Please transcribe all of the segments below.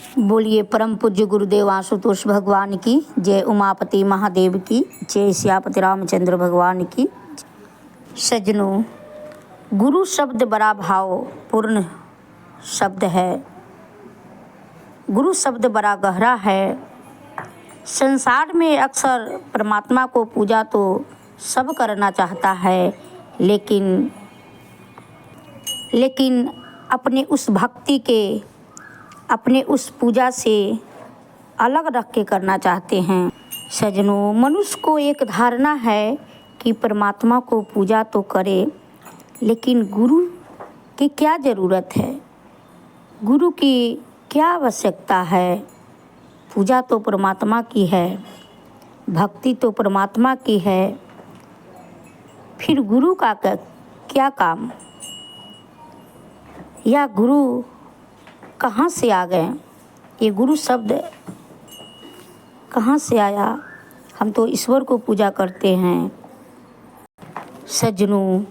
बोलिए परम पूज्य गुरुदेव आशुतोष भगवान की जय, उमापति महादेव की जय, सियापति रामचंद्र भगवान की। सज्जनों, गुरु शब्द बड़ा भावपूर्ण शब्द है। गुरु शब्द बड़ा गहरा है। संसार में अक्सर परमात्मा को पूजा तो सब करना चाहता है, लेकिन अपने उस भक्ति के, अपने उस पूजा से अलग रख के करना चाहते हैं। सज्जनों, मनुष्य को एक धारणा है कि परमात्मा को पूजा तो करे, लेकिन गुरु की क्या ज़रूरत है, गुरु की क्या आवश्यकता है। पूजा तो परमात्मा की है, भक्ति तो परमात्मा की है, फिर गुरु का क्या काम, या गुरु कहाँ से आ गए, ये गुरु शब्द कहाँ से आया। हम तो ईश्वर को पूजा करते हैं। सज्जनों,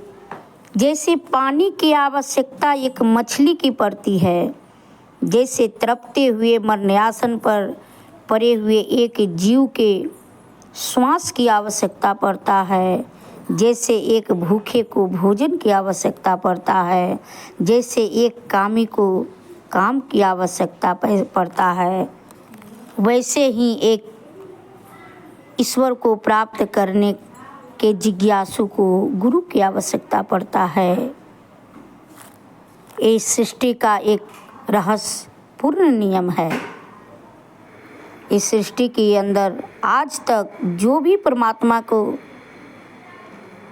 जैसे पानी की आवश्यकता एक मछली की पड़ती है, जैसे तड़पते हुए मरण्यासन पर पड़े हुए एक जीव के श्वास की आवश्यकता पड़ता है, जैसे एक भूखे को भोजन की आवश्यकता पड़ता है, जैसे एक कामी को काम की आवश्यकता पड़ता है, वैसे ही एक ईश्वर को प्राप्त करने के जिज्ञासु को गुरु की आवश्यकता पड़ता है। ये सृष्टि का एक रहस्यपूर्ण नियम है। इस सृष्टि के अंदर आज तक जो भी परमात्मा को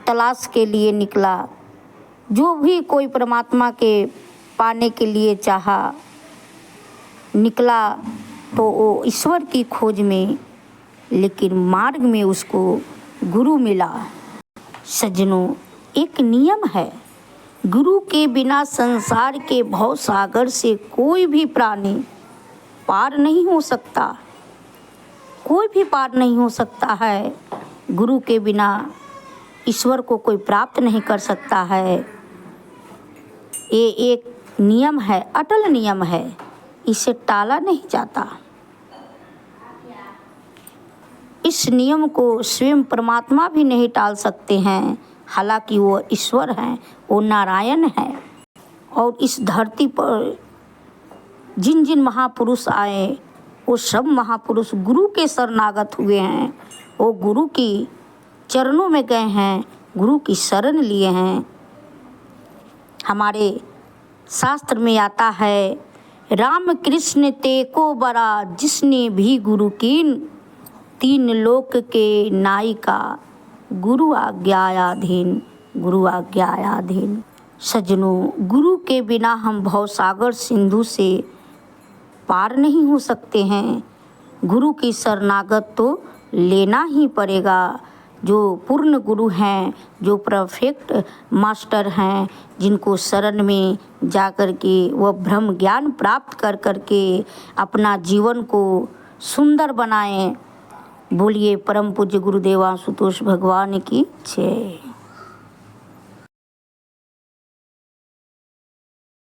तलाश के लिए निकला, जो भी कोई परमात्मा के पाने के लिए चाहा निकला, तो वो ईश्वर की खोज में, लेकिन मार्ग में उसको गुरु मिला। सज्जनों, एक नियम है, गुरु के बिना संसार के भव सागर से कोई भी प्राणी पार नहीं हो सकता, कोई भी पार नहीं हो सकता है। गुरु के बिना ईश्वर को कोई प्राप्त नहीं कर सकता है। ये एक नियम है, अटल नियम है, इसे टाला नहीं जाता। इस नियम को स्वयं परमात्मा भी नहीं टाल सकते हैं, हालांकि वो ईश्वर हैं, वो नारायण हैं। और इस धरती पर जिन जिन महापुरुष आए, वो सब महापुरुष गुरु के शरणागत हुए हैं। वो गुरु की चरणों में गए हैं, गुरु की शरण लिए हैं। हमारे शास्त्र में आता है, राम कृष्ण तेको बरा जिसने भी गुरु कीन, तीन लोक के नायिका गुरु आज्ञायाधीन, गुरु आज्ञायाधीन। सज्जनों, गुरु के बिना हम भवसागर सिंधु से पार नहीं हो सकते हैं। गुरु की शरणागत तो लेना ही पड़ेगा। जो पूर्ण गुरु हैं, जो परफेक्ट मास्टर हैं, जिनको शरण में जा कर के वह ब्रह्म ज्ञान प्राप्त कर के अपना जीवन को सुंदर बनाएं। बोलिए परम पूज्य गुरुदेव आशुतोष भगवान की जय।